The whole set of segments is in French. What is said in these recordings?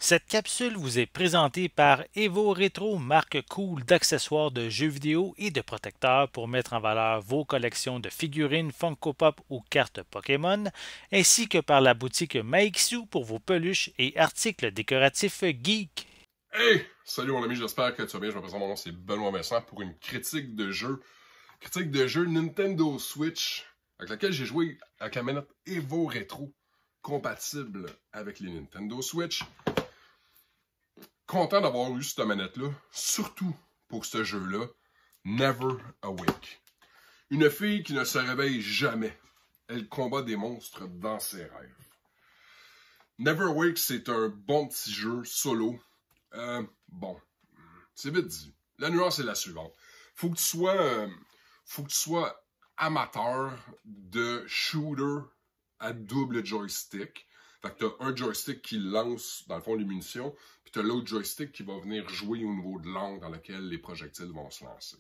Cette capsule vous est présentée par Evo Retro, marque cool d'accessoires de jeux vidéo et de protecteurs pour mettre en valeur vos collections de figurines Funko Pop ou cartes Pokémon, ainsi que par la boutique Maixu pour vos peluches et articles décoratifs geek. Hey! Salut mon ami, j'espère que tu vas bien. Je me présente, mon nom c'est Benoît Vincent pour une critique de jeu. Critique de jeu Nintendo Switch, avec laquelle j'ai joué avec la manette Evo Retro, compatible avec les Nintendo Switch. Content d'avoir eu cette manette-là, surtout pour ce jeu-là, Never Awake. Une fille qui ne se réveille jamais. Elle combat des monstres dans ses rêves. Never Awake, c'est un bon petit jeu solo. Bon, c'est vite dit. La nuance est la suivante. Faut que tu sois amateur de shooter à double joystick. Fait que t'as un joystick qui lance, dans le fond, les munitions, puis t'as l'autre joystick qui va venir jouer au niveau de l'angle dans lequel les projectiles vont se lancer.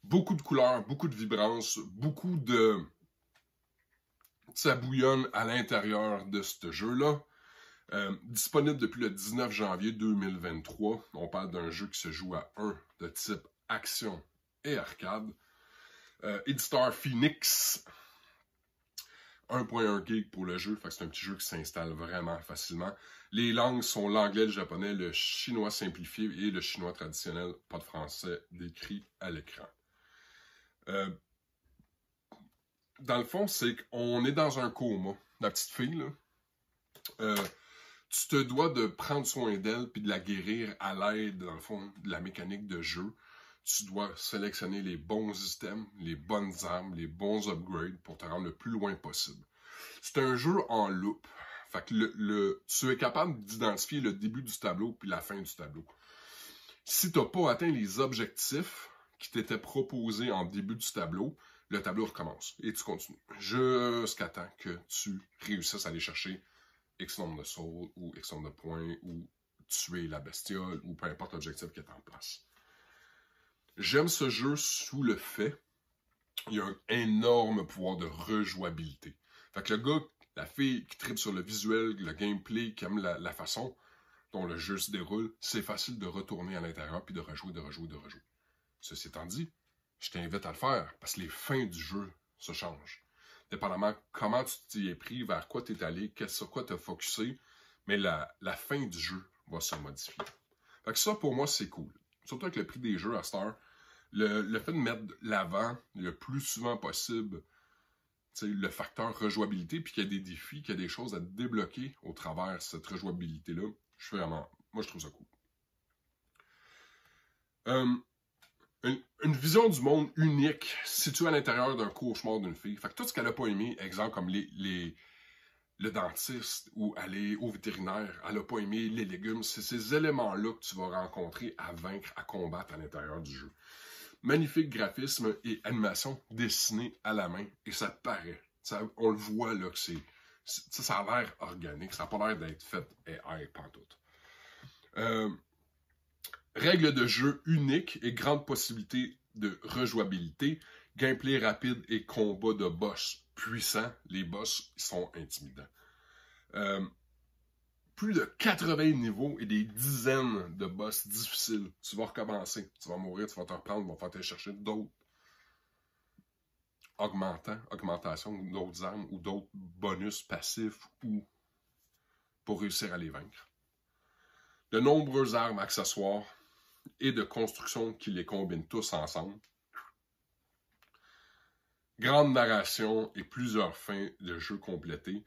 Beaucoup de couleurs, beaucoup de vibrances, beaucoup de... Ça bouillonne à l'intérieur de ce jeu-là. Disponible depuis le 19 janvier 2023. On parle d'un jeu qui se joue à 1 de type action et arcade. Éditeur Phoenix. 1.1 gig pour le jeu, fait que c'est un petit jeu qui s'installe vraiment facilement. Les langues sont l'anglais, le japonais, le chinois simplifié et le chinois traditionnel, pas de français décrit à l'écran. Dans le fond, c'est qu'on est dans un coma. La petite fille, là, tu te dois de prendre soin d'elle puis de la guérir à l'aide, dans le fond, de la mécanique de jeu. Tu dois sélectionner les bons items, les bonnes armes, les bons upgrades pour te rendre le plus loin possible. C'est un jeu en loop. Fait que tu es capable d'identifier le début du tableau puis la fin du tableau. Si tu n'as pas atteint les objectifs qui t'étaient proposés en début du tableau, le tableau recommence et tu continues jusqu'à temps que tu réussisses à aller chercher X nombre de sauts ou X nombre de points ou tuer la bestiole ou peu importe l'objectif qui est en place. J'aime ce jeu sous le fait qu'il y a un énorme pouvoir de rejouabilité. Fait que le gars, la fille qui tripe sur le visuel, le gameplay, qui aime la façon dont le jeu se déroule, c'est facile de retourner à l'intérieur puis de rejouer, de rejouer, de rejouer. Ceci étant dit, je t'invite à le faire parce que les fins du jeu se changent. Dépendamment comment tu t'y es pris, vers quoi tu es allé, sur quoi tu as focusé, mais la fin du jeu va se modifier. Fait que ça, pour moi, c'est cool. Surtout avec le prix des jeux à cette heure, le fait de mettre l'avant le plus souvent possible le facteur rejouabilité, puis qu'il y a des défis, qu'il y a des choses à débloquer au travers de cette rejouabilité-là, moi, je trouve ça cool. Une vision du monde unique située à l'intérieur d'un cauchemar d'une fille. Fait que tout ce qu'elle n'a pas aimé, exemple comme le dentiste ou aller au vétérinaire, elle n'a pas aimé les légumes, c'est ces éléments-là que tu vas rencontrer à vaincre, à combattre à l'intérieur du jeu. Magnifique graphisme et animation dessinée à la main, et ça paraît. On le voit là que ça a l'air organique, ça n'a pas l'air d'être fait AI pantoute. Règles de jeu uniques et grande possibilité de rejouabilité, gameplay rapide et combat de boss puissants. Les boss sont intimidants. Plus de 80 niveaux et des dizaines de boss difficiles. Tu vas recommencer, tu vas mourir, tu vas te reprendre, tu vas faire te chercher d'autres augmentations, d'autres armes ou d'autres bonus passifs ou pour réussir à les vaincre. De nombreuses armes, accessoires et de construction qui les combinent tous ensemble. Grande narration et plusieurs fins de jeu complétés.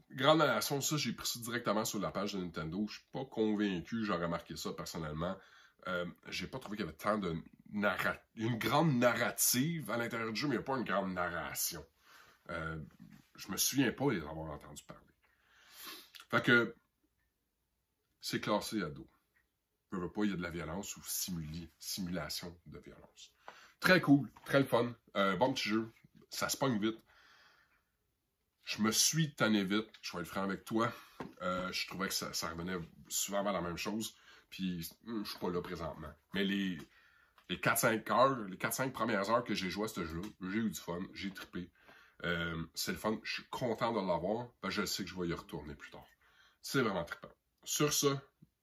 Grande narration, ça, j'ai pris ça directement sur la page de Nintendo. Je suis pas convaincu, j'aurais marqué ça personnellement. J'ai pas trouvé qu'il y avait tant de une grande narrative à l'intérieur du jeu, mais il n'y a pas une grande narration. Je me souviens pas les avoir entendu parler. Fait que c'est classé ado. Je veux pas, il y a de la violence ou simulation de violence. Très cool, très le fun. Bon petit jeu, ça se pogne vite. Je me suis tanné vite, je vais être franc avec toi. Je trouvais que ça revenait souvent à la même chose. Puis, je suis pas là présentement. Mais les 4-5 heures, les 4-5 premières heures que j'ai joué à ce jeu-là, j'ai eu du fun, j'ai trippé. C'est le fun, je suis content de l'avoir, parce que je sais que je vais y retourner plus tard. C'est vraiment trippant. sur ce,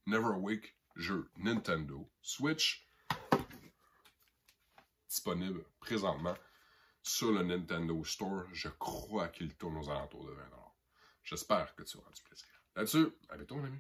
Never Awake, jeu Nintendo Switch, disponible présentement sur le Nintendo Store. Je crois qu'il tourne aux alentours de 20 $. J'espère que tu auras du plaisir. Là-dessus, à bientôt, mon ami.